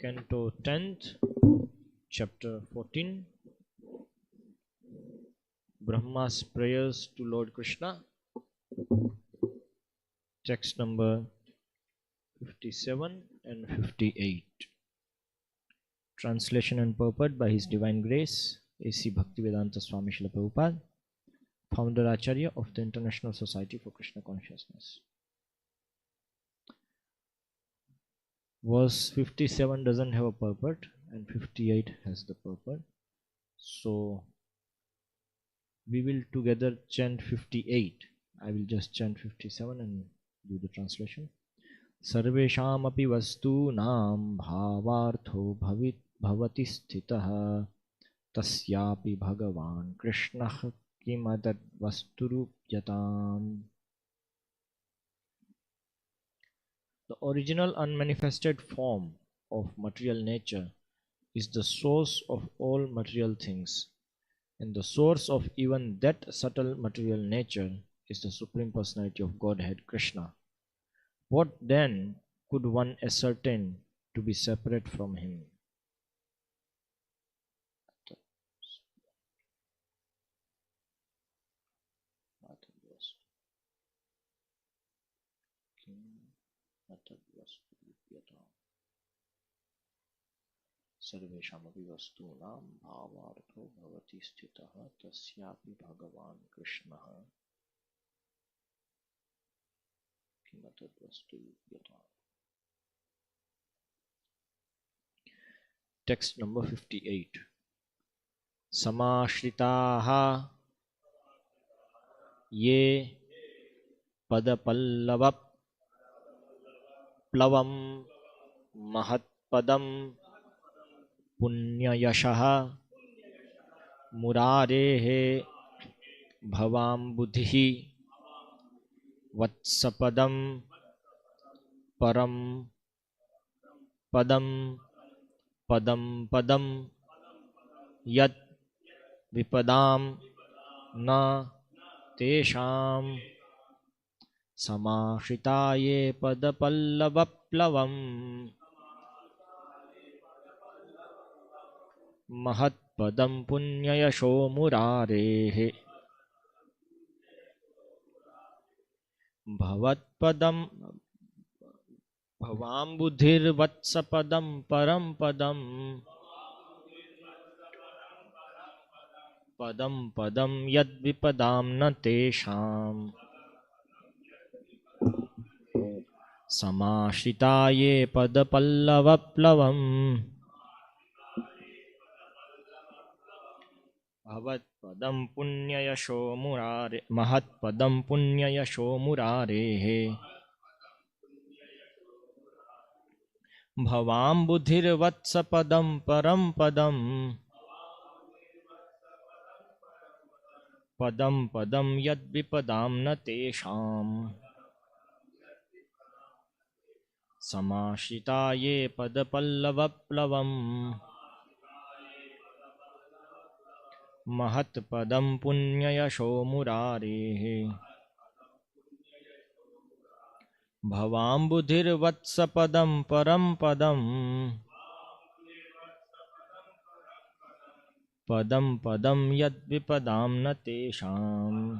Canto 10th, Chapter 14, Brahma's Prayers to Lord Krishna. Text number 57 and 58. Translation and purport by His Divine Grace, A.C. Bhaktivedanta Swami Srila Prabhupada, Founder Acharya of the International Society for Krishna Consciousness. Verse 57 doesn't have a purport and 58 has the purport. So we will together chant 58. I will just chant 57 and do the translation. Sarvesham api vastunam bhavartho bhavati sthitah tasyapi bhagavan krishnah kimadad vasturupyatam. The original unmanifested form of material nature is the source of all material things, and the source of even that subtle material nature is the Supreme Personality of Godhead, Krishna. What then could one ascertain to be separate from him? Sarveshamapi vastunam bhavartho bhavati sthitah tasyapi bhagavan krishnah kimatad vasturupyatam. Text number 58. Samashritaha ye padapallava plavam mahatpadam punyayashaha murarehe bhavam buddhi vatsapadam param padam padam padam yad vipadam na tesham samashitaye padapallavaplavam mahatpadam punyayasho murarehe bhavatpadam bhavam buddhir vatsapadam param padam padam padam yad vipadam na tesham samashitaye padapallavaplavam bhavatpadam punyayasho murare mahatpadam punyayasho murarehe bhavam buddhir vatsapadam param padam padam padam yad vipadam na tesham samashitaye padapallavaplavam mahatpadam punyayasho murarehe bhavam buddhir vatsapadam param padam padam padam yad vipadam na tesham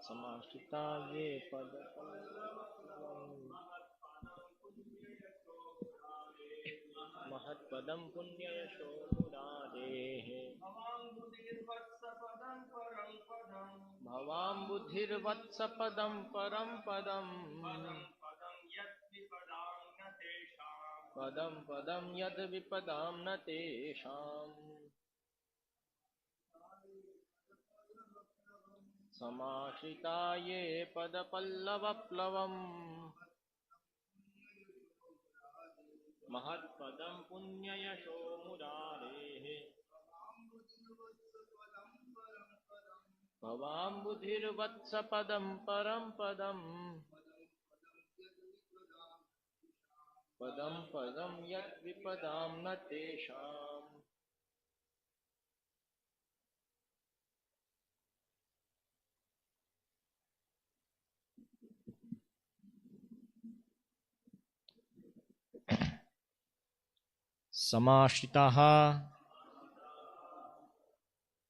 samashitaye padapallavaplavam mahatpadam punyayasho murarehe bhavam buddhir vatsapadam param padam padam padam yad vipadam na tesham samashitaye padapallavaplavam mahatpadam punyayasho murarehe bhavam buddhir vatsapadam param padam padam padam yad vipadam na tesham samashitaha,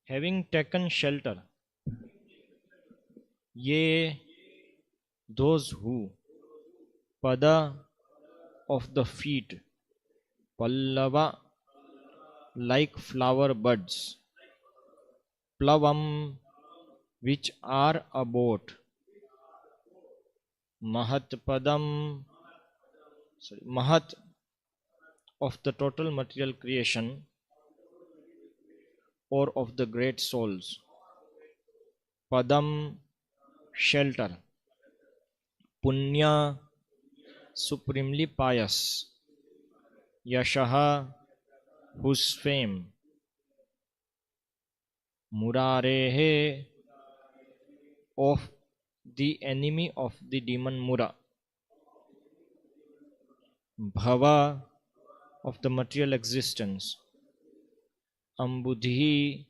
having taken shelter, ye, those who, pada, of the feet, pallava, like flower buds, plavam, which are about, mahatpadam, mahat, of the total material creation or of the great souls, padam, shelter, punya, supremely pious, yashaha, whose fame, murarehe, of the enemy of the demon Mura, bhava, of the material existence, ambudhi,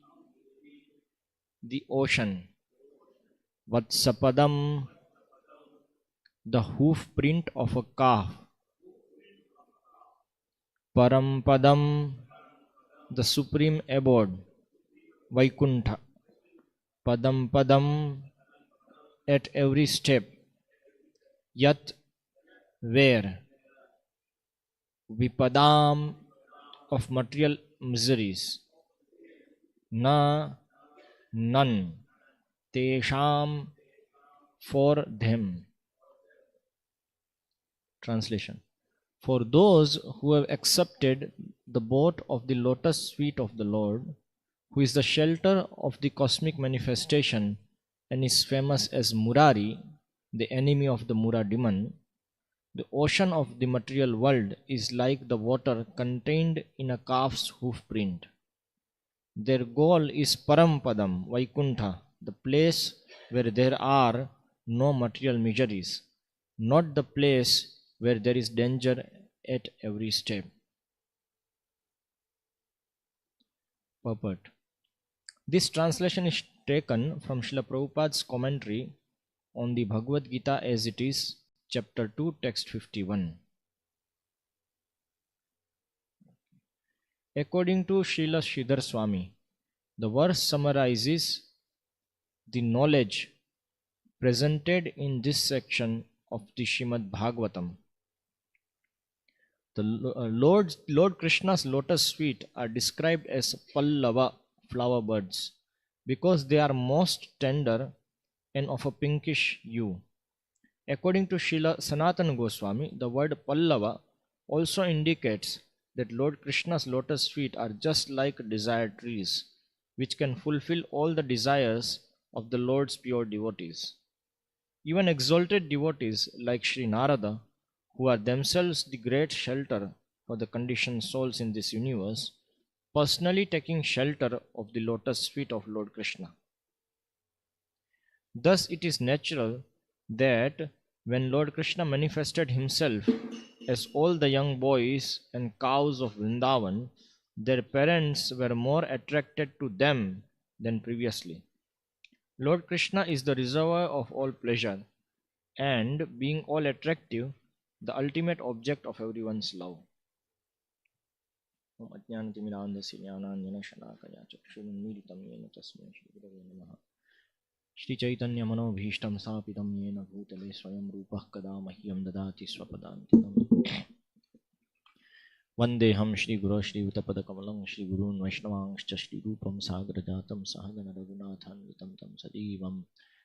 the ocean, vatsapadam, the hoof print of a calf, parampadam, the supreme abode, vaikuntha, padam padam, at every step, yat, where, vipadam, of material miseries, na, none, tesham, for them. Translation: for those who have accepted the boat of the lotus feet of the Lord, who is the shelter of the cosmic manifestation and is famous as Murari, the enemy of the Mura demon, the ocean of the material world is like the water contained in a calf's hoof print. Their goal is Parampadam, Vaikuntha, the place where there are no material miseries, not the place where there is danger at every step. Purport: this translation is taken from Srila Prabhupada's commentary on the Bhagavad Gita as it is, chapter 2, text 51. According to Srila Sridhar Swami, the verse summarizes the knowledge presented in this section of the Srimad Bhagavatam. The Lord Krishna's lotus feet are described as pallava, flower buds, because they are most tender and of a pinkish hue. According to Srila Sanatana Goswami, the word pallava also indicates that Lord Krishna's lotus feet are just like desired trees, which can fulfill all the desires of the Lord's pure devotees. Even exalted devotees like Sri Narada, who are themselves the great shelter for the conditioned souls in this universe, personally taking shelter of the lotus feet of Lord Krishna. Thus it is natural that when Lord Krishna manifested himself as all the young boys and cows of Vrindavan, their parents were more attracted to them than previously. Lord Krishna is the reservoir of all pleasure, and being all attractive, the ultimate object of everyone's love. Om Ajnanatimidandasya Jnananjana Shalakaya Chakshurunmilitam Yena Tasmai Shri Gurave Namaha. Shri Chaitanya Manobhishtam Sapidam Yena Bhutale Swayam Rupah Kada Mahyam Dadati Swapadantikam. Vandeham Shri Guru Shri Utapada Kamalam Shri Gurun Vaishnavangscha Shri Rupam Sagrajatam Sahagana Raghunathanvitam Tam Sadivam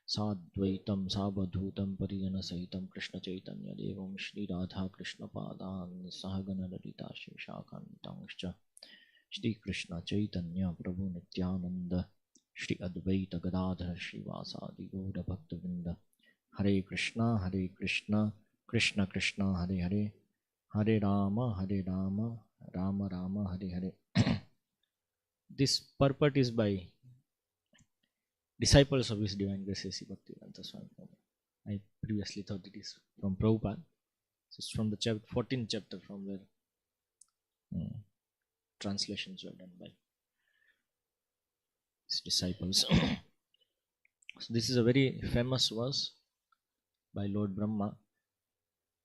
Sadvaitam Savadhutam Parijana Sahitam Krishna Chaitanya Devam Shri Radha Krishna Padan Sahagana Lalita Sheshakantangscha Shri Krishna Chaitanya Prabhu Nityananda Shri Advaita Gadadhar Shri Vasadi Gaura Bhaktavinda. Hare Krishna Krishna Krishna Hare Hare, Hare Rama Rama Rama Hare Hare. This purport is by disciples of His Divine Grace A.C. Bhaktivedanta Swami Prabhupada. I previously thought it is from Prabhupada. It's from the 14th chapter from where translations were done by his disciples. So this is a very famous verse by Lord Brahma,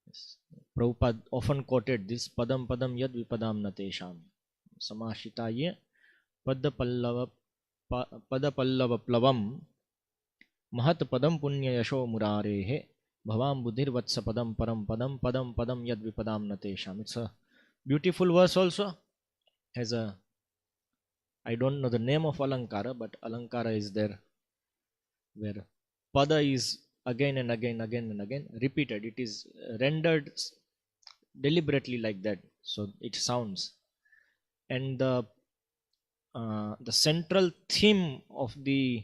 Yes. Prabhupada often quoted this padam padam yad vipadam natesham samashitaye padapallava plavam mahat padam punya yasho murarehe bhavam buddhir vatsa padam param padam padam padam yad vipadam natesham. It's a beautiful verse also. Has a, I don't know the name of Alankara, but Alankara is there where pada is again and again, again and again repeated. It is rendered deliberately like that, so it sounds. And the central theme of the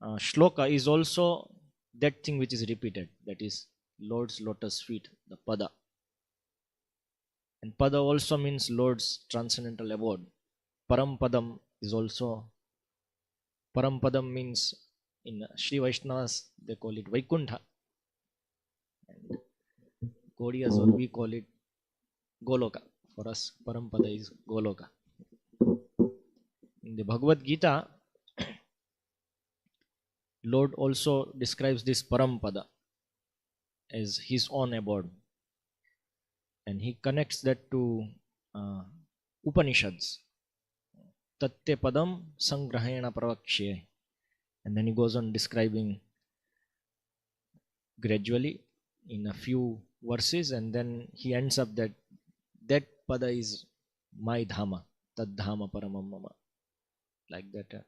shloka is also that thing which is repeated, that is Lord's lotus feet, the pada. And pada also means Lord's transcendental abode. Parampadam is also, Parampadam means in Sri Vaishnavas they call it Vaikuntha, and Gaudiyas or we call it Goloka. For us, Parampada is Goloka. In the Bhagavad Gita, Lord also describes this Parampada as his own abode, and he connects that to Upanishads. Tatte padam sangrahena pravakshe. And then he goes on describing gradually in a few verses, and then he ends up that that pada is my dhama, tad dhama paramam mama, like that.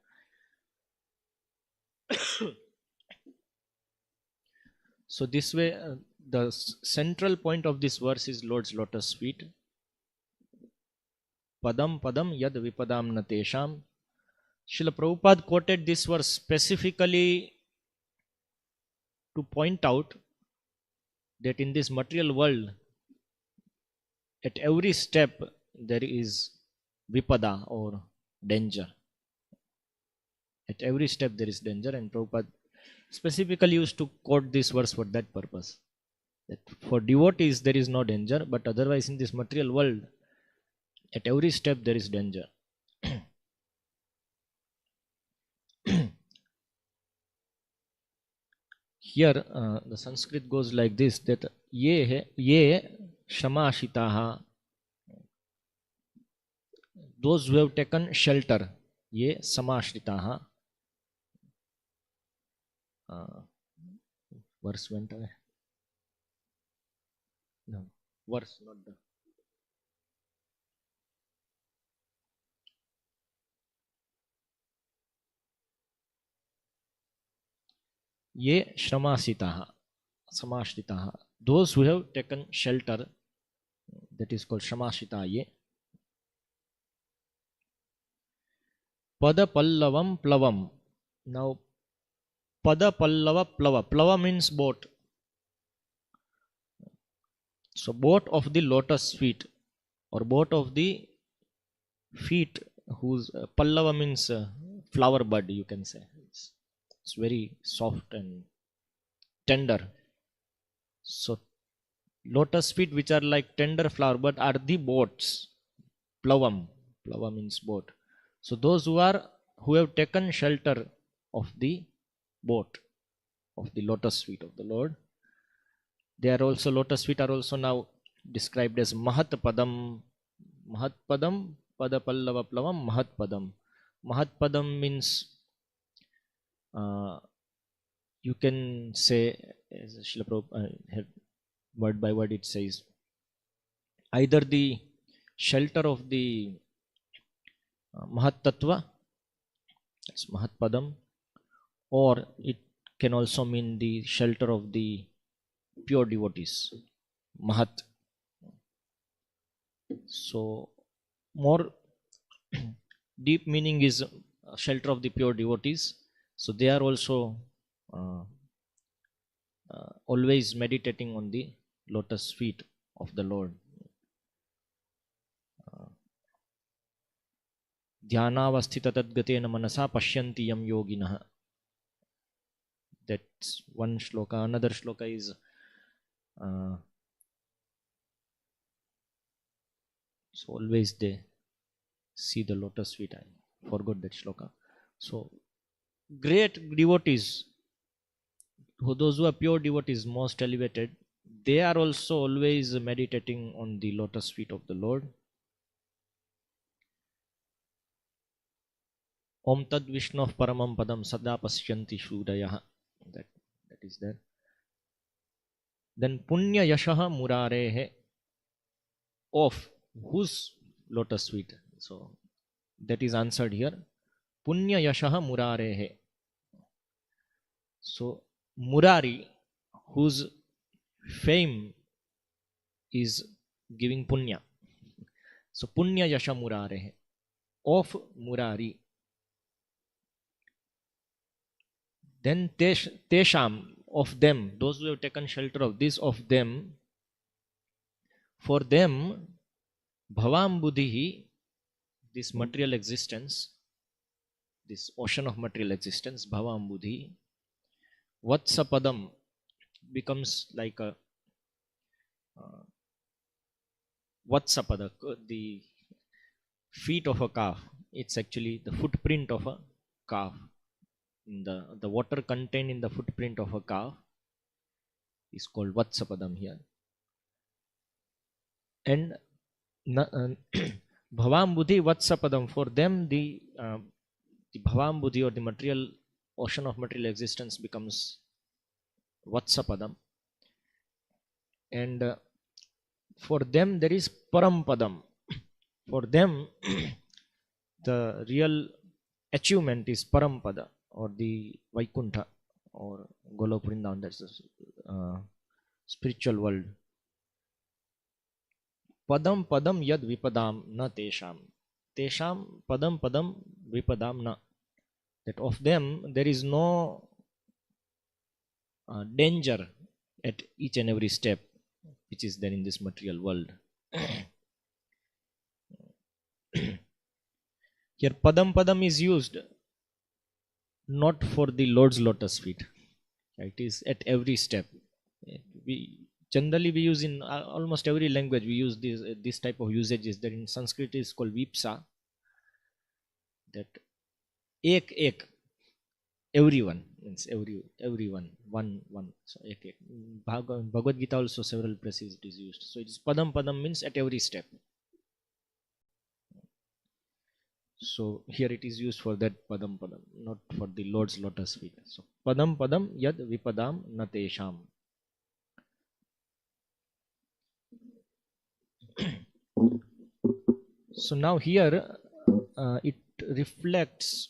So this way, the central point of this verse is Lord's lotus feet. Padam padam yad vipadam natesham. Srila Prabhupada quoted this verse specifically to point out that in this material world, at every step there is vipada or danger. At every step there is danger, and Prabhupada specifically used to quote this verse for that purpose. That for devotees there is no danger, but otherwise in this material world, at every step there is danger. Here the Sanskrit goes like this, that ye shamashitaha, those who have taken shelter, ye samashritaha. Verse went away. No, verse, not the. Ye shramasitaha, samashritaha, those who have taken shelter, that is called shramashita ye. Pada pallavam plavam. Now, pada pallava plava. Plava means boat. So, boat of the lotus feet, or boat of the feet whose pallava means flower bud, you can say. It's very soft and tender. So, lotus feet which are like tender flower bud are the boats. Plavam. Plava means boat. So those who have taken shelter of the boat, of the lotus feet of the Lord, they are also, lotus feet are also now described as Mahat Padam. Mahat Padam, Pada Pallava Plavam, Mahat Padam. Mahat Padam means you can say, as Srila Prabhupada, word by word it says, either the shelter of the Mahat Tattva, that's Mahat Padam, or it can also mean the shelter of the pure devotees, Mahat. So more deep meaning is shelter of the pure devotees. So they are also always meditating on the lotus feet of the Lord. Dhyanavasthita tadgatena manasa pashyanti yam yoginah. That's one shloka. Another shloka is so always they see the lotus feet. I forgot that shloka. So great devotees, those who are pure devotees, most elevated, they are also always meditating on the lotus feet of the Lord. Om Tad Vishnoh Paramam Padam Sada Pasyanti Shudayah. That is there. Then Punya Yashaha Murarehe, of whose lotus feet? So that is answered here. Punya Yashaha Murarehe. So Murari, whose fame is giving punya. So Punya Yasha Murarehe, of Murari. Then Tesham, of them, those who have taken shelter of this, of them, for them, Bhavam Buddhihi, this material existence, this ocean of material existence, Bhavam Buddhi, Vatsapadam becomes like a Vatsapada, the feet of a calf. It's actually the footprint of a calf. The water contained in the footprint of a calf is called Vatsapadam here. And Bhavam Buddhi Vatsapadam, for them the Bhavam Buddhi, or the material ocean of material existence, becomes Vatsapadam. And for them there is Parampadam. For them the real achievement is Parampada, or the Vaikuntha, or Golok Vrindavan, that's the spiritual world. Padam Padam Yad Vipadam Na Tesham. Tesham Padam Padam Vipadam Na. That of them there is no danger at each and every step which is there in this material world. Here Padam Padam is used not for the Lord's lotus feet. It is at every step. We generally use in almost every language, we use this type of usages. That in Sanskrit is called vipsa. That ek, everyone means everyone, one. So ek. Bhagavad Gita also several places it is used. So it is Padam Padam means at every step. So here it is used for that Padam Padam, not for the Lord's lotus feet. So Padam Padam Yad Vipadam Natesham. So now here it reflects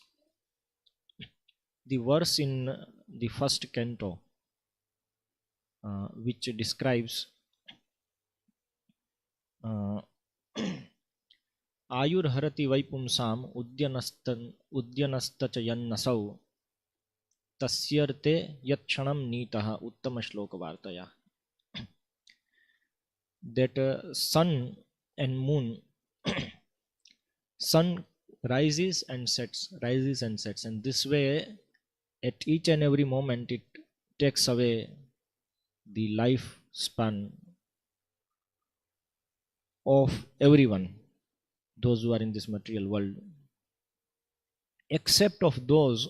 the verse in the first canto which describes Ayur Harati Vaipumsam Udyanastachayannasau Tasyarte Yakshanam Nitaha Uttama Shloka Vartaya. That sun and moon, sun rises and sets, and this way at each and every moment it takes away the lifespan of everyone, those who are in this material world, except of those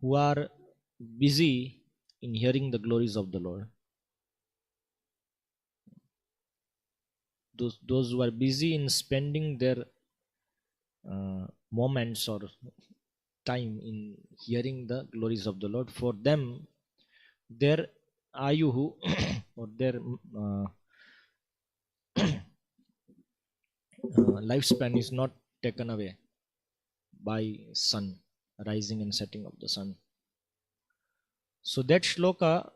who are busy in hearing the glories of the Lord. Those who are busy in spending their moments or time in hearing the glories of the Lord, for them their ayuhu or their lifespan is not taken away by sun, rising and setting of the sun. So that shloka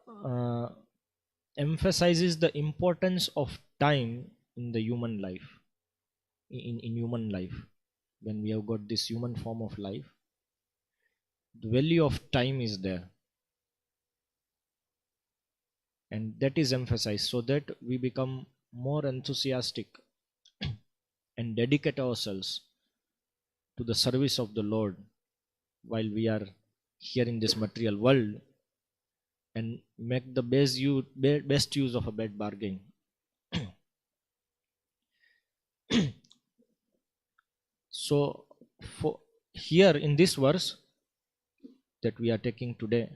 emphasizes the importance of time in the human life, in human life. When we have got this human form of life, the value of time is there, and that is emphasized so that we become more enthusiastic and dedicate ourselves to the service of the Lord while we are here in this material world, and make the best use of a bad bargain. So for here in this verse that we are taking today,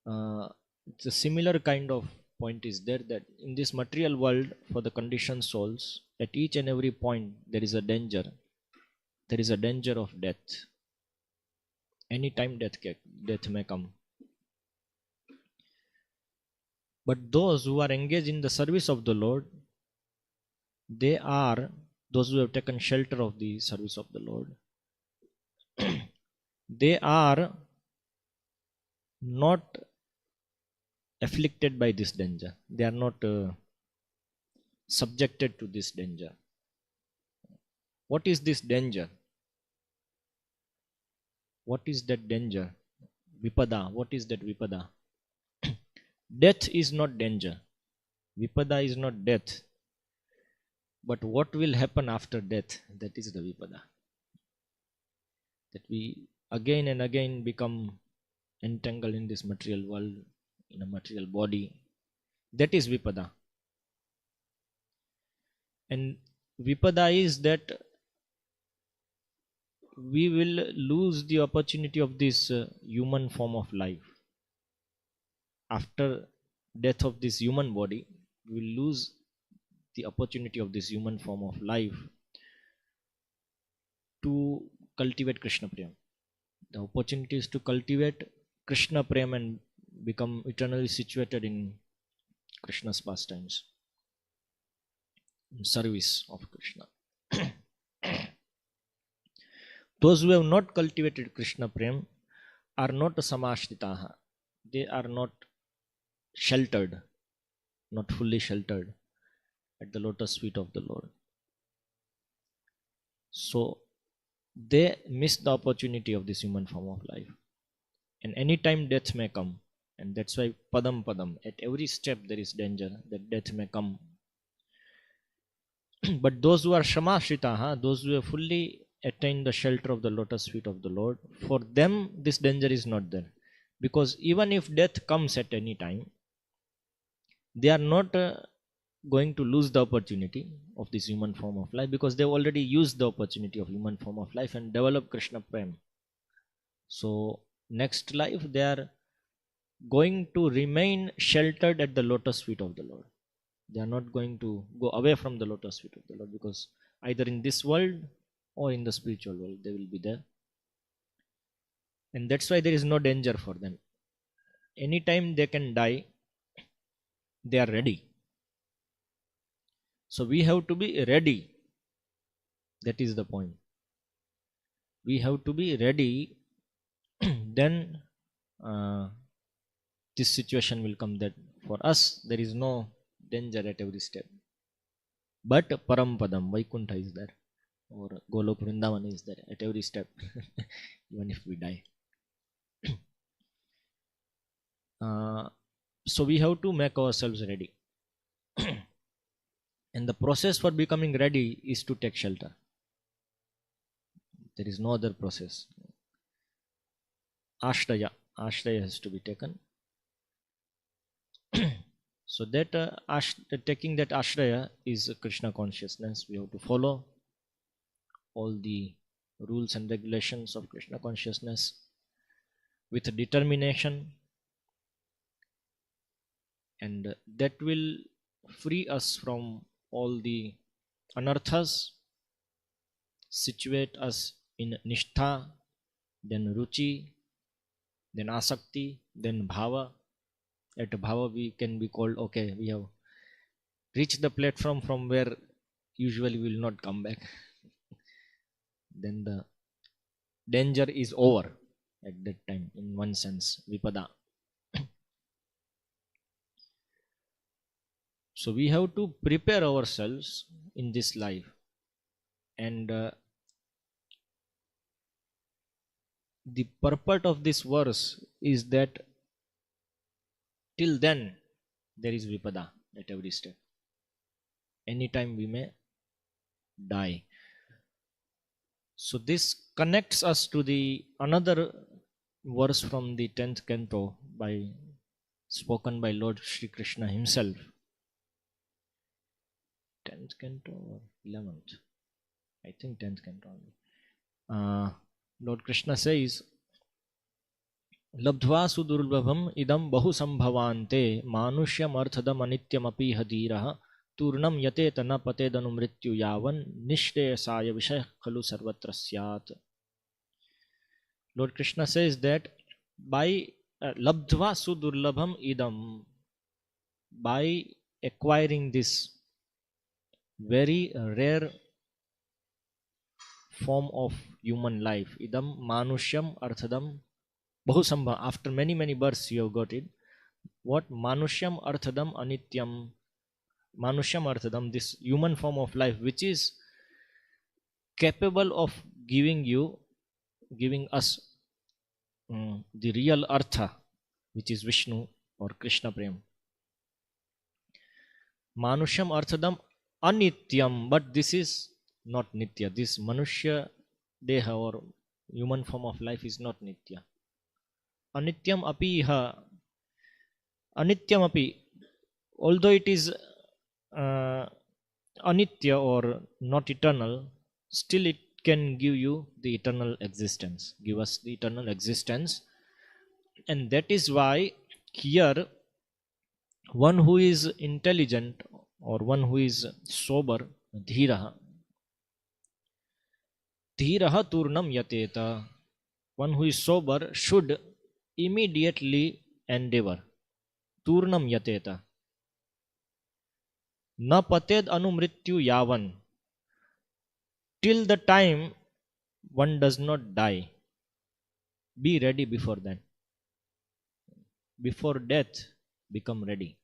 it's a similar kind of point is there that in this material world, for the conditioned souls, at each and every point there is a danger. There is a danger of death. Anytime death may come. But those who are engaged in the service of the Lord, they are those who have taken shelter of the service of the Lord. They are not afflicted by this danger. They are not subjected to this danger. What is this danger? What is that danger? Vipada. What is that vipada? Death is not danger. Vipada is not death. But what will happen after death? That is the vipada. That we again and again become entangled in this material world, in a material body. That is vipada. And vipada is that we will lose the opportunity of this human form of life. After death of this human body, we will lose the opportunity of this human form of life to cultivate Krishna Prem. The opportunity is to cultivate Krishna Prem and become eternally situated in Krishna's pastimes, in service of Krishna. Those who have not cultivated Krishna Prem are not samashritaha. They are not sheltered, not fully sheltered at the lotus feet of the Lord. So they miss the opportunity of this human form of life. And anytime death may come. And that's why padam, at every step there is danger that death may come. But those who are shamashritaha, those who have fully attained the shelter of the lotus feet of the Lord, for them this danger is not there. Because even if death comes at any time, they are not going to lose the opportunity of this human form of life, because they've already used the opportunity of human form of life and developed Krishna Prem. So next life they are going to remain sheltered at the lotus feet of the Lord. They are not going to go away from the lotus feet of the Lord, because either in this world or in the spiritual world they will be there. And that's why there is no danger for them. Anytime they can die, they are ready. So we have to be ready. That is the point. We have to be ready. Then this situation will come that for us there is no danger at every step. But Parampadam, Vaikuntha is there, or Golok Vrindavan is there at every step, even if we die. So we have to make ourselves ready. And the process for becoming ready is to take shelter. There is no other process. Ashraya has to be taken. So that taking that ashraya is Krishna consciousness. We have to follow all the rules and regulations of Krishna consciousness with determination, and that will free us from all the anarthas, situate us in nishtha, then ruchi, then asakti, then bhava. At bhava we can be called, okay, we have reached the platform from where usually we will not come back. Then the danger is over at that time, in one sense, vipada. So we have to prepare ourselves in this life, and the purport of this verse is that till then there is vipada at every step. Anytime we may die. So this connects us to the another verse from the 10th canto spoken by Lord Shri Krishna himself. 10th canto or 11th? I think 10th canto only. Lord Krishna says, लब्ध्वा सुदुर्लभम इदम बहु संभवान्ते मानुष्यम अर्थदम अनित्यमपि हधीरः तूर्णम यतेत न पतेदनु मृत्यु यावन निश्रेयसाय विषय खलु सर्वत्र स्यात्. Lord Krishna says that by labdhva sudurlabham idam, by acquiring this very rare form of human life, idam manushyam arthadam bahusambha, after many births you have got it. What? Manushyam arthadam anityam, manushyam arthadam, this human form of life which is capable of giving us the real artha, which is Vishnu or Krishna Prem. Manushyam arthadam anityam, but this is not nitya. This manushya deha or human form of life is not nitya. Anityam api iha, anityam api, although it is anitya or not eternal, still it can give you the eternal existence, give us the eternal existence. And that is why here one who is intelligent or one who is sober, dhiraha turnam yateta, one who is sober should immediately endeavor. Turnam yateta. Na pated anumrityu yavan, till the time one does not die. Be ready before that. Before death, become ready.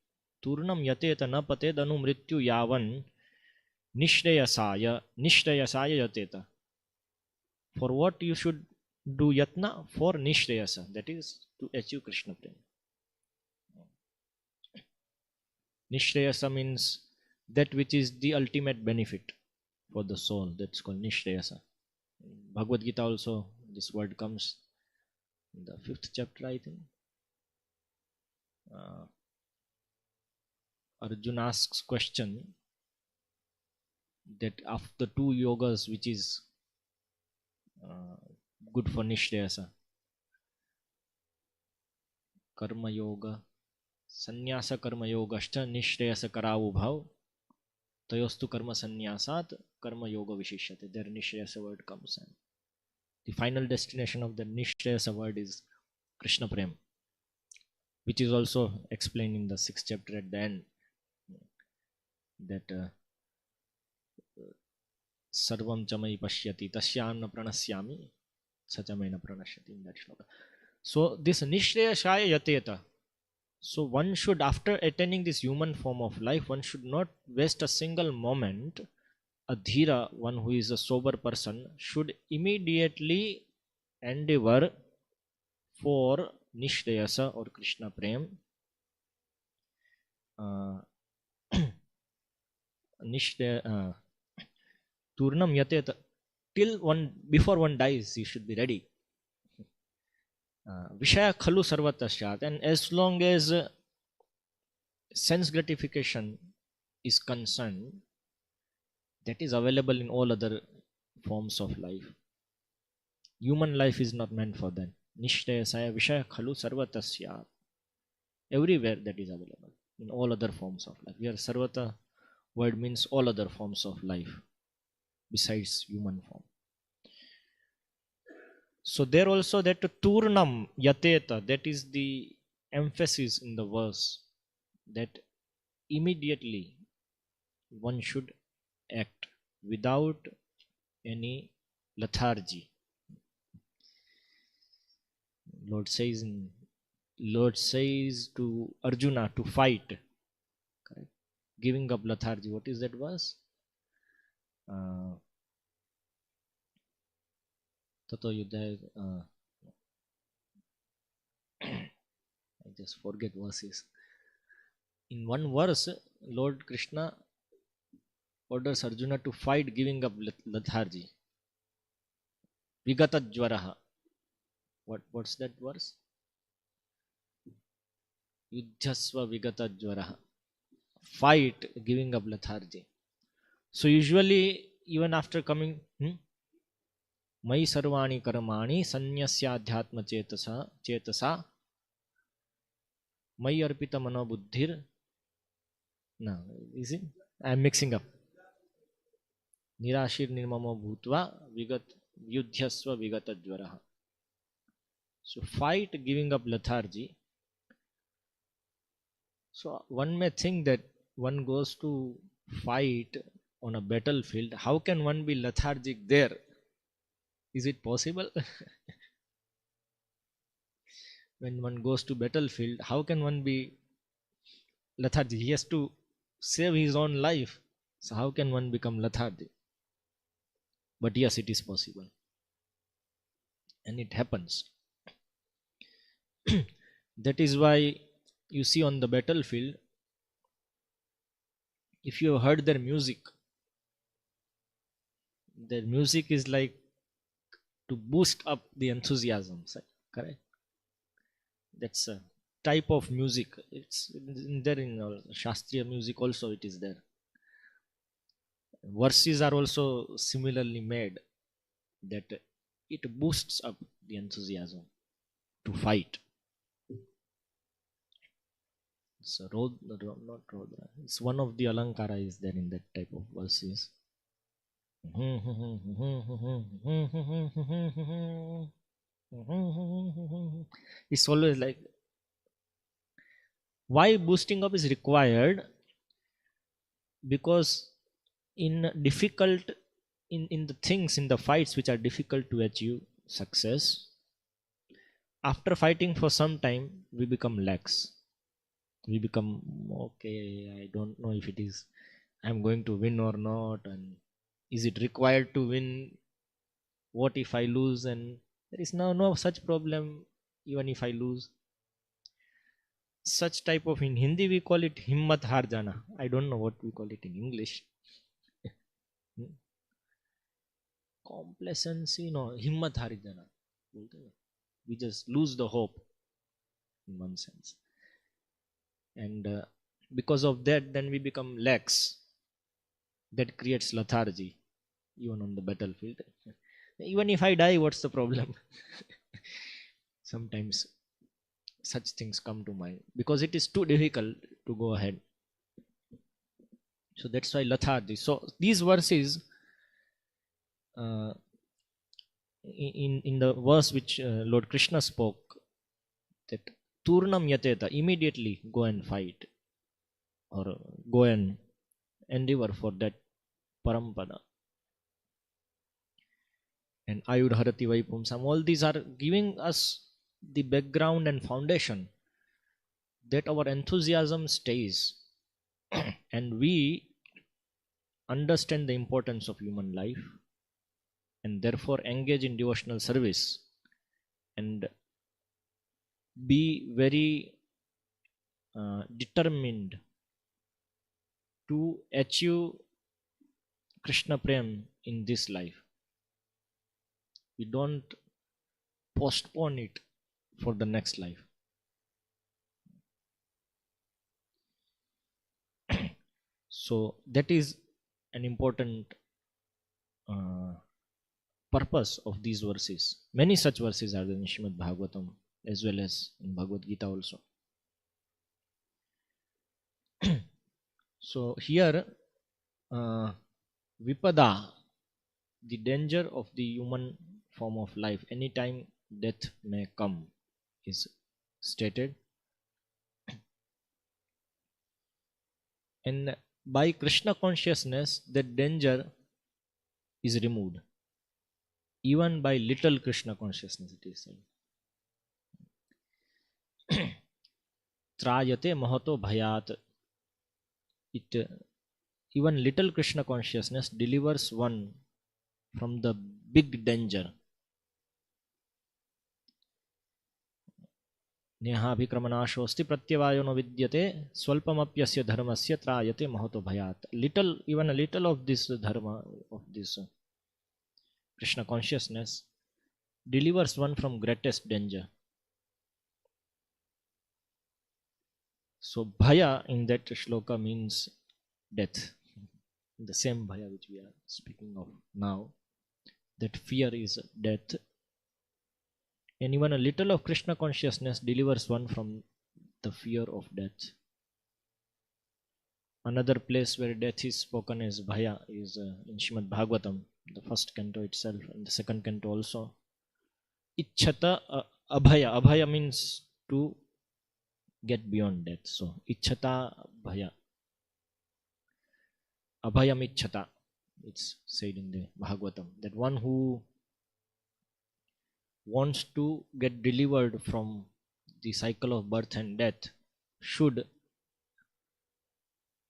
Turnam yateta na pated anumrityu yavan nishreyasaya yateta. For what you should do yatna? For nishreyasa, that is to achieve Krishna Prem. Nishreyasa means that which is the ultimate benefit for the soul. That's called nishreyasa. Bhagavad Gita also, this word comes in the 5th chapter, I think. Arjuna asks question that of the two yogas, which is good for nishreyasa, karma yoga, sannyasa karma yogashcha nishreyasa karavu bhav tayostu karma sannyasat karma yoga vishishyate. There nishreyasa word comes, and the final destination of the nishreyasa word is Krishna Prem, which is also explained in the 6th chapter at the end, that sarvam chamai pashyati tasyam na pranasyami sachamai na pranashyati, in that shloka. So this nishreyashaya yateta, so one should, after attaining this human form of life, one should not waste a single moment. A dhira, one who is a sober person, should immediately endeavor for nishreyasa or Krishna Prem. Turnam yateta, till one, before one dies, he should be ready. Vishaya khalu sarvatashyat, and as long as sense gratification is concerned, that is available in all other forms of life. Human life is not meant for that. Nishreyasaya vishaya khalu sarvatasya, everywhere that is available in all other forms of life. Here sarvata word means all other forms of life besides human form. So there also that turnam yateta, that is the emphasis in the verse, that immediately one should act without any lethargy. Lord says to Arjuna to fight, correct? Giving up lethargy. What is that verse? Tato Yudhaya, I just forget verses. In one verse, Lord Krishna orders Arjuna to fight giving up lethargy. Vigata jvaraha. What's that verse? Yudhyasva vigata jvaraha. Fight giving up lethargy. So usually, even after coming, Mai sarvani karmani sanyasyaadhyatma chetasa Mai arpita mano buddhir. No, is it? I am mixing up. Nirashir nirmamo bhutva vigat yudhyasva vigatadvaraha. So fight, giving up lethargy. So one may think that one goes to fight on a battlefield. How can one be lethargic there? Is it possible? When one goes to battlefield, how can one be lethargic? He has to save his own life. So how can one become lethargic? But yes, it is possible. And it happens. That is why you see on the battlefield, if you have heard their music is like to boost up the enthusiasm. Correct? That's a type of music. It's there in Shastriya music also, it is there. Verses are also similarly made that it boosts up the enthusiasm to fight. So not Rodra. It's one of the Alankara is there in that type of verses. It's always like, why boosting up is required? Because in difficult, in the things, in the fights which are difficult to achieve success, after fighting for some time, we become lax. We become, okay, I don't know if it is, I'm going to win or not, and is it required to win? What if I lose? And there is no such problem even if I lose. Such type of, in Hindi we call it himmat har jana. I don't know what we call it in English. Complacency, no, himmat har jana. We just lose the hope in one sense. And because of that, then we become lax. That creates lethargy even on the battlefield. Even if I die, what's the problem? Sometimes such things come to mind because it is too difficult to go ahead. So that's why lethargy. So these verses, in the verse which Lord Krishna spoke, that Turnam Yateta, immediately go and fight or go and endeavor for that Parampada. And Ayud Harati Vaipumsam, all these are giving us the background and foundation that our enthusiasm stays and we understand the importance of human life and therefore engage in devotional service and be very determined to achieve Krishna Prem in this life. We don't postpone it for the next life. So that is an important purpose of these verses. Many such verses are there in Srimad Bhagavatam as well as in Bhagavad Gita also. So here Vipada, the danger of the human form of life, anytime death may come, is stated. And by Krishna consciousness, that danger is removed. Even by little Krishna consciousness, it is said. Trayate mahato bhayat. It even little Krishna consciousness delivers one from the big danger. Nehabhikramanashosti pratyavayo no vidyate swalpamapyasya dharmasya trayate mahato bhayat. Little, even a little of this dharma, of this Krishna consciousness delivers one from greatest danger. So bhaya in that shloka means death. The same bhaya which we are speaking of now, that fear is death, and even a little of Krishna consciousness delivers one from the fear of death. Another place where death is spoken as bhaya is in Srimad Bhagavatam, the first canto itself, and the second canto also. Ichhata abhaya. Abhaya means to get beyond death. So ichhata bhaya. Abhayam ichhata. It's said in the Bhagavatam that one who wants to get delivered from the cycle of birth and death should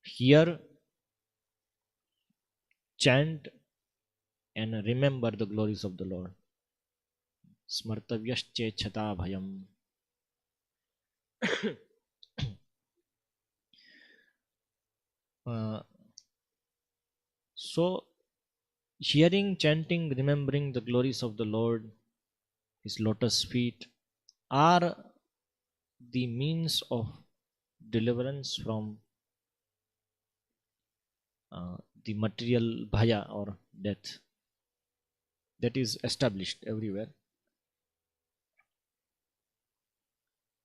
hear, chant, and remember the glories of the Lord. Smartavyascha bhayam. So, hearing, chanting, remembering the glories of the Lord, His lotus feet, are the means of deliverance from the material bhaya or death. That is established everywhere.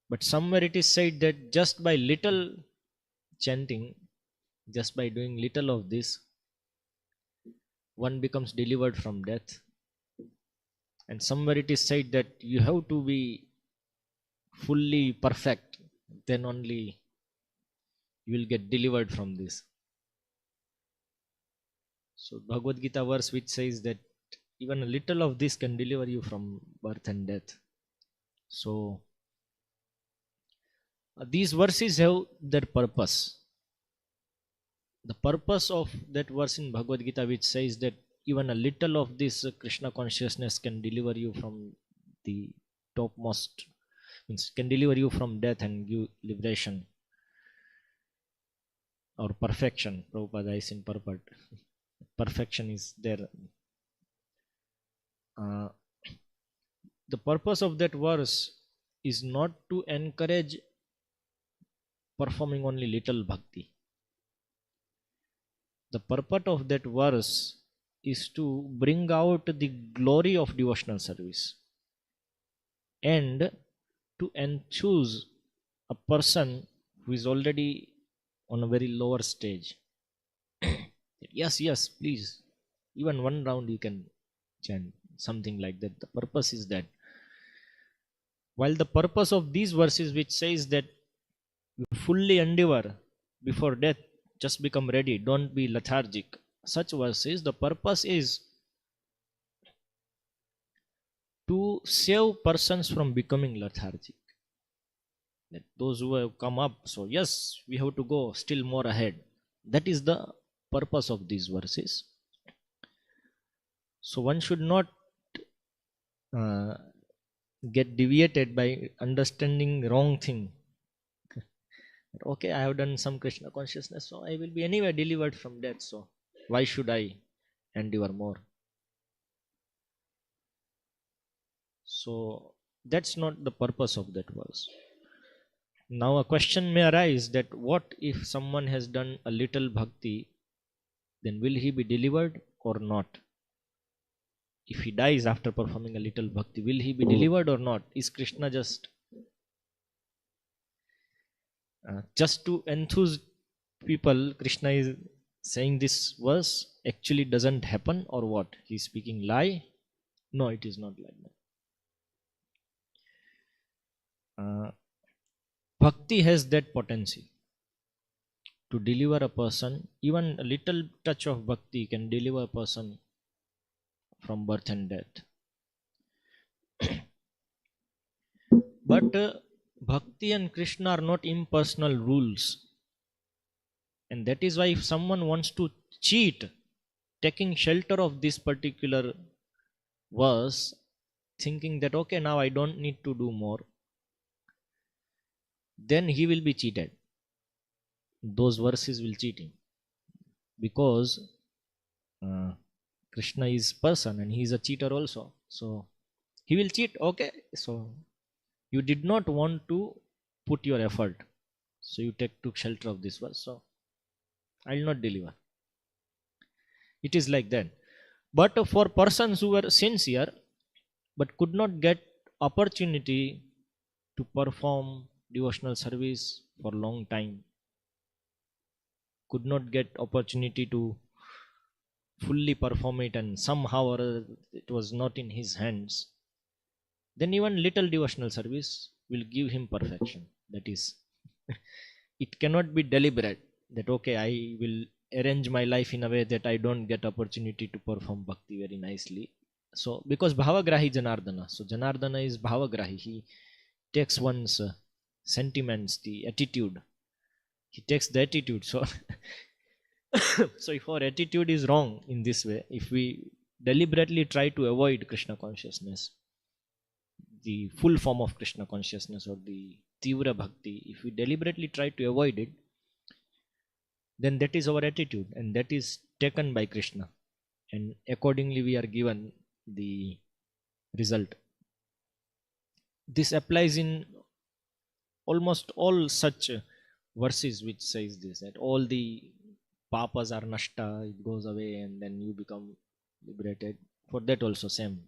But somewhere it is said that just by little chanting, just by doing little of this, one becomes delivered from death. And somewhere it is said that you have to be fully perfect, then only you will get delivered from this. So Bhagavad Gita verse which says that even a little of this can deliver you from birth and death. So these verses have their purpose. The purpose of that verse in Bhagavad Gita which says that even a little of this Krishna consciousness can deliver you from the topmost, means can deliver you from death and give liberation or perfection. Prabhupada is in purport. Perfection is there. The purpose of that verse is not to encourage performing only little bhakti. The purport of that verse is to bring out the glory of devotional service and to enthuse a person who is already on a very lower stage. Yes, please. Even one round you can chant, something like that. The purpose is that. While the purpose of these verses which says that you fully endeavor before death, just become ready, don't be lethargic. Such verses, the purpose is to save persons from becoming lethargic. That those who have come up, so yes, we have to go still more ahead. That is the purpose of these verses. So one should not get deviated by understanding wrong thing. Okay, I have done some Krishna consciousness, so I will be anyway delivered from death, so why should I endeavor more? So that's not the purpose of that verse. Now a question may arise that what if someone has done a little bhakti, then will he be delivered or not? If he dies after performing a little bhakti, will he be delivered or not? Is Krishna just to enthuse people? Krishna is saying this verse actually doesn't happen, or what? He's speaking lie? No, it is not like that. Bhakti has that potency to deliver a person. Even a little touch of bhakti can deliver a person from birth and death. But bhakti and Krishna are not impersonal rules. And that is why if someone wants to cheat, taking shelter of this particular verse, thinking that okay, now I don't need to do more, then he will be cheated. Those verses will cheat him. Because Krishna is person and he is a cheater also. So he will cheat. Okay, so you did not want to put your effort, so you took shelter of this verse, so I will not deliver. It is like that. But for persons who were sincere but could not get opportunity to perform devotional service for long time, could not get opportunity to fully perform it, and somehow or other it was not in his hands, then even little devotional service will give him perfection. That is, it cannot be deliberate that okay, I will arrange my life in a way that I don't get opportunity to perform bhakti very nicely. So because bhavagrahi janardana, so janardana is bhavagrahi, he takes one's sentiments, the attitude, he takes the attitude. So so if our attitude is wrong in this way, if we deliberately try to avoid Krishna consciousness, the full form of Krishna consciousness or the tivra bhakti, if we deliberately try to avoid it, then that is our attitude and that is taken by Krishna, and accordingly we are given the result. This applies in almost all such verses which says this, that all the papas are nashta, it goes away and then you become liberated. For that also same,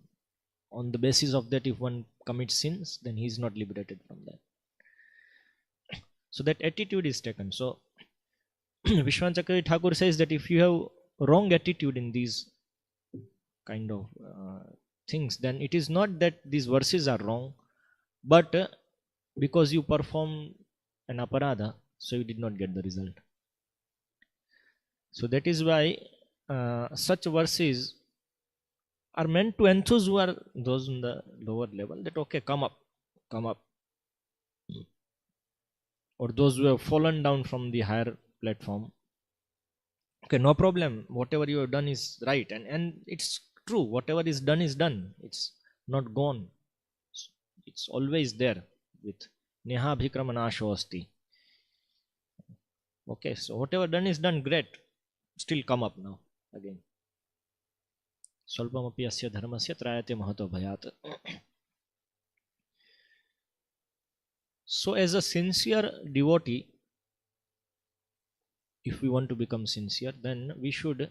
on the basis of that, if one commits sins, then he is not liberated from that. So that attitude is taken. So Vishwan Chakri Thakur says that if you have wrong attitude in these kind of things, then it is not that these verses are wrong, but because you perform an aparadha, so you did not get the result. So that is why such verses are meant to enthuse who are those in the lower level, that okay, come up, come up, or those who have fallen down from the higher platform. Okay, no problem, whatever you have done is right, and it's true, whatever is done, it's not gone, it's always there with neha bhikramanasho asti. Okay, so whatever done is done, great, still come up now again. Swalpamapi asya dharmasya trayate mahato bhayat. So as a sincere devotee, if we want to become sincere, then we should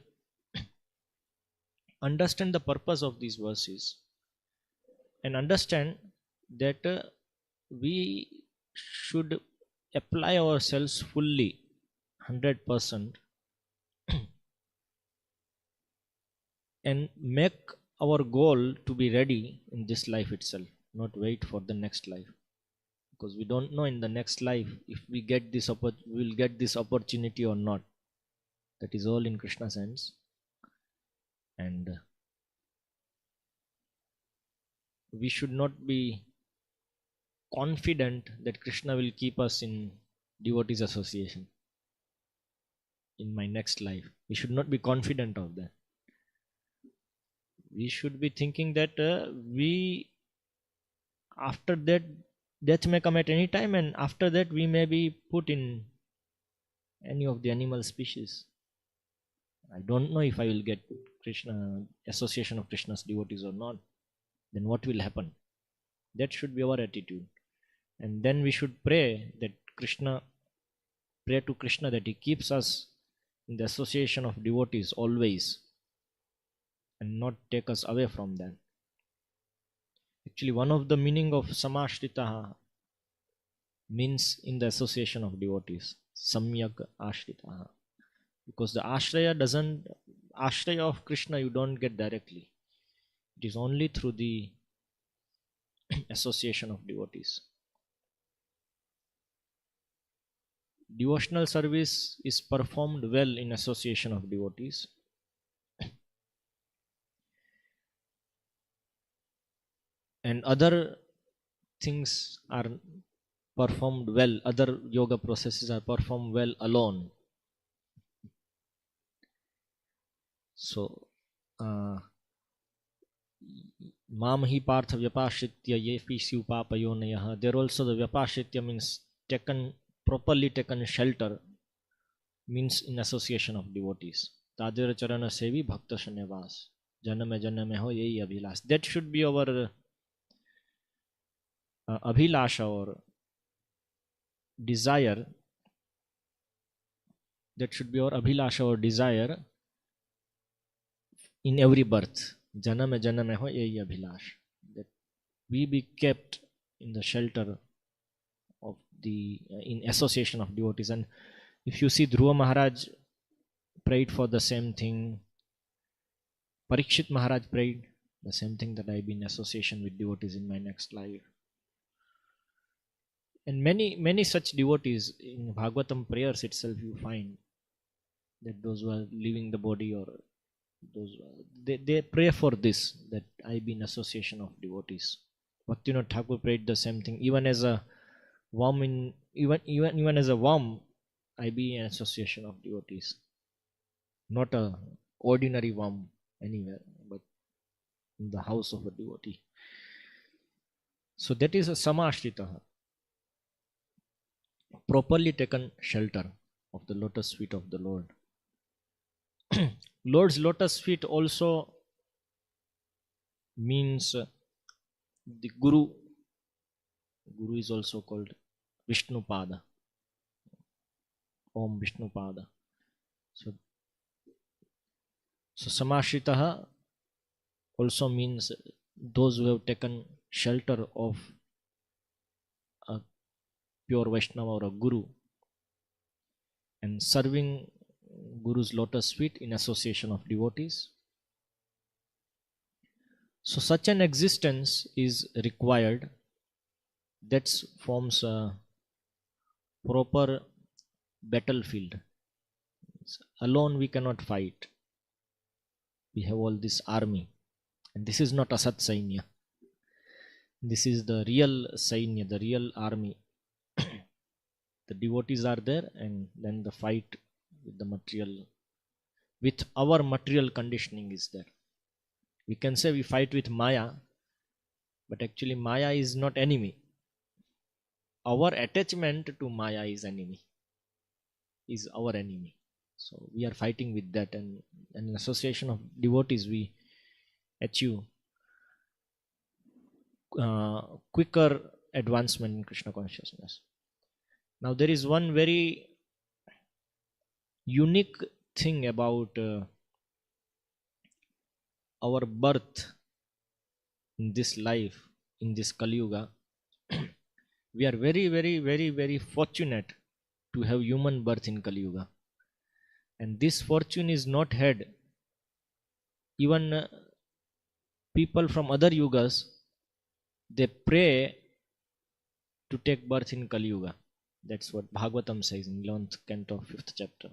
understand the purpose of these verses and understand that we should apply ourselves fully 100% and make our goal to be ready in this life itself, not wait for the next life, because we don't know in the next life if we get this we will get this opportunity or not. That is all in Krishna's hands, and we should not be confident that Krishna will keep us in devotees association in my next life. We should not be confident of that. We should be thinking that we, after that, death may come at any time, and after that we may be put in any of the animal species. I don't know if I will get Krishna association of Krishna's devotees or not. Then what will happen? That should be our attitude, and then we should pray to Krishna that he keeps us in the association of devotees always and not take us away from them. Actually, one of the meaning of samashritaha means in the association of devotees, samyak ashritaha, because the ashraya of Krishna you don't get directly. It is only through the association of devotees. Devotional service is performed well in association of devotees. And other things are performed well, other yoga processes are performed well alone. So mam hi partha vyapashritya yepi siupapayonayah, there also the vyapashritya means properly taken shelter, means in association of devotees. Tadera charana sevi bhakta shanevas, janame janame ho yehi abhilash. That should be our abhilasha or desire. That should be our abhilasha or desire in every birth. Janame janame ho yehi abhilash. That we be kept in the shelter of the in association of devotees. And if you see, Dhruva Maharaj prayed for the same thing. Parikshit Maharaj prayed the same thing, that I be in association with devotees in my next life. And many such devotees in Bhagavatam prayers itself, you find that those who are leaving the body, or those they pray for this, that I be in association of devotees. Bhaktivinoda Thakur prayed the same thing. Even as a worm even as a worm, I be in association of devotees. Not a ordinary worm anywhere, but in the house of a devotee. So that is a samashritaha, properly taken shelter of the lotus feet of the Lord. Lord's lotus feet also means the Guru. Guru is also called Vishnupada, Om Vishnupada. So samashritaha also means those who have taken shelter of a pure Vaishnava or a Guru, and serving Guru's lotus feet in association of devotees. So such an existence is required. That forms a proper battlefield. Alone we cannot fight. We have all this army, and this is not Asat Sainya. This is the real Sainya, the real army. The devotees are there, and then the fight with the material, with our material conditioning is there. We can say we fight with Maya, but actually Maya is not enemy. Our attachment to Maya is enemy, is our enemy. So we are fighting with that, and in association of devotees we achieve quicker advancement in Krishna consciousness. Now there is one very unique thing about our birth in this life, in this Kali Yuga. We are very fortunate to have human birth in Kali Yuga, and this fortune is not had. Even people from other yugas, they pray to take birth in Kali Yuga. That's what Bhagavatam says in 11th canto, 5th chapter.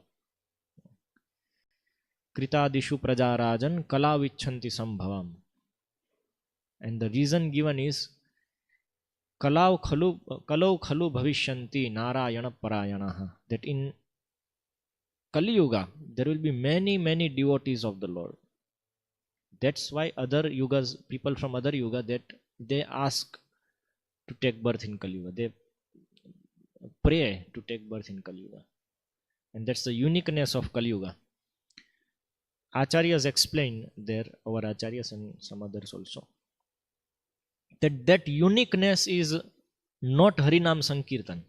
Kritadishu prajarajan kala vichanti sambhavam. And the reason given is kalau khalu bhavishyanti narayana parayanaha. That in Kali Yuga there will be many devotees of the Lord. That's why other yugas, people from other yuga, that they ask to take birth in Kali Yuga. They pray to take birth in Kali Yuga. And that's the uniqueness of Kali Yuga. Acharyas explain there, our Acharyas and some others also, that uniqueness is not Harinam Sankirtan.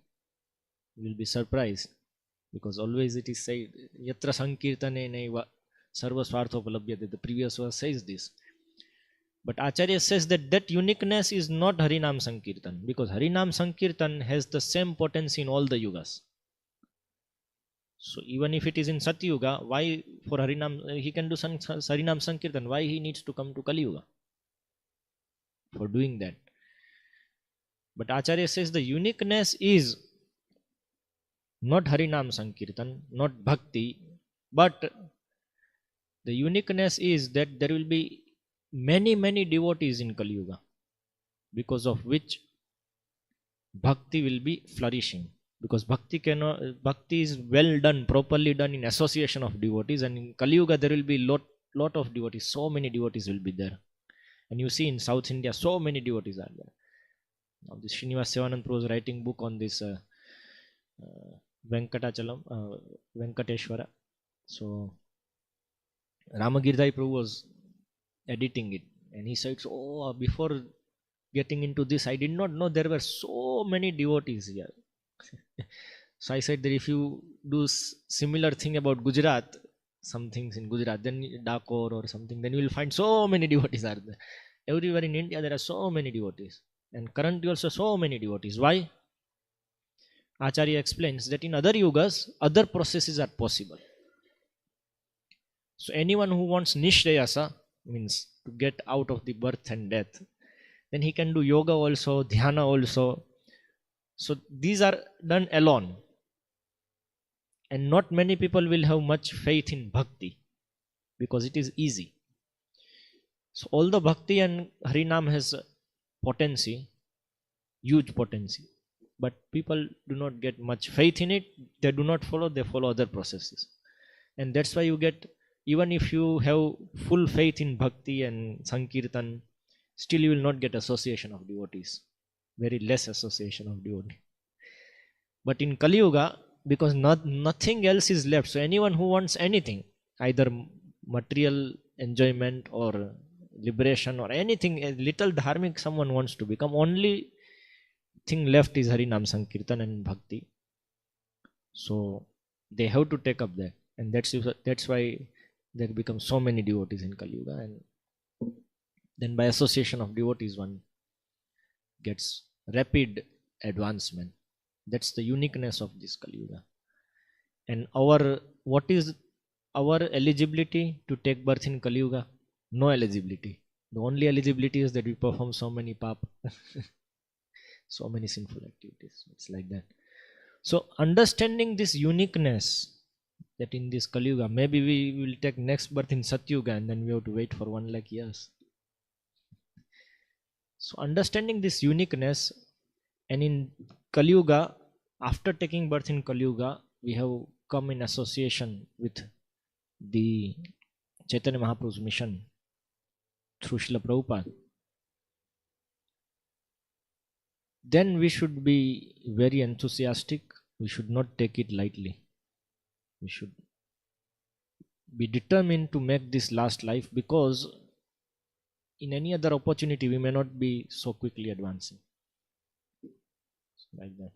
You will be surprised, because always it is said, Yatra Sankirtane neva sarva swarthopalabhyate. The previous verse says this. But Acharya says that uniqueness is not Harinam Sankirtan, because Harinam Sankirtan has the same potency in all the yugas. So even if it is in Satyuga, why for Harinam, he can do Harinam Sankirtan, why he needs to come to Kali Yuga for doing that? But Acharya says the uniqueness is not Harinam Sankirtan, not Bhakti, but the uniqueness is that there will be many devotees in Kali Yuga, because of which Bhakti will be flourishing. Because Bhakti is well done, properly done in association of devotees, and in Kali Yuga there will be lot of devotees. So many devotees will be there, and you see in South India so many devotees are there. Now this Srinivas Sevanand Prabhu was writing book on this Venkateshwara. So Ramagirdhai Prabhu was editing it, and he said, "Oh, before getting into this, I did not know there were so many devotees here." So I said that if you do similar thing about Gujarat, some things in Gujarat, then Dakor or something, then you will find so many devotees are there. Everywhere in India there are so many devotees, and currently also so many devotees. Why? Acharya explains that in other yugas, other processes are possible. So anyone who wants nishrayasa, means to get out of the birth and death, then he can do yoga also, dhyana also. So these are done alone. And not many people will have much faith in bhakti because it is easy. So although bhakti and harinam has potency, huge potency, but people do not get much faith in it. They do not follow, they follow other processes. And that's why you get, even if you have full faith in bhakti and sankirtan, still you will not get association of devotees. Very less association of devotees. But in Kali Yuga, because nothing else is left, so anyone who wants anything, either material enjoyment or liberation or anything, a little dharmic someone wants to become, only thing left is Harinam Sankirtan and Bhakti. So they have to take up that, and that's why there become so many devotees in Kali Yuga, and then by association of devotees one gets rapid advancement. That's the uniqueness of this Kali Yuga. And what is our eligibility to take birth in Kali Yuga? No eligibility. The only eligibility is that we perform so many pap, so many sinful activities. It's like that. So understanding this uniqueness, that in this Kali Yuga, maybe we will take next birth in Satyuga and then we have to wait for 1 lakh years. So understanding this uniqueness, and in Kali Yuga, after taking birth in Kali Yuga, we have come in association with the Chaitanya Mahaprabhu's mission through Srila Prabhupada. Then we should be very enthusiastic. We should not take it lightly. We should be determined to make this last life, because in any other opportunity we may not be so quickly advancing. Like that.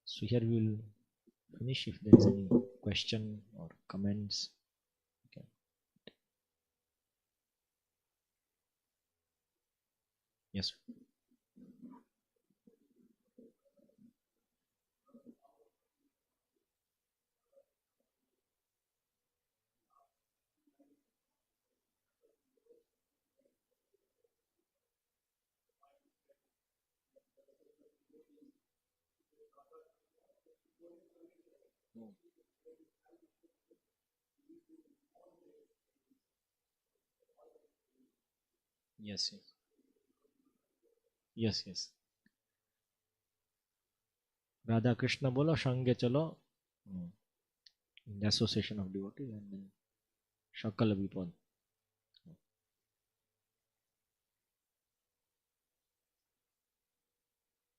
So here we will finish. If there is any question or comments. Okay. Yes. Yes. Yes. Yes. Yes. Radha Krishna bolo, Shange chalo. In the association of devotees, and then Shakala Vipad.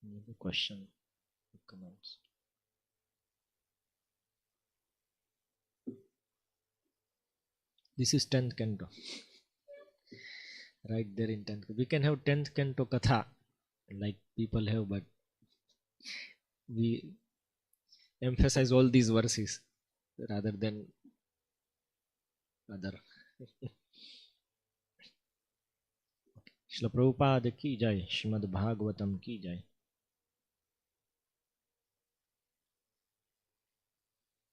Any question, comments? This is 10th canto. Right there in 10th. We can have 10th canto katha, like people have, but we emphasize all these verses rather than other. Srila Prabhupada ki jai, Srimad Bhagavatam ki jai.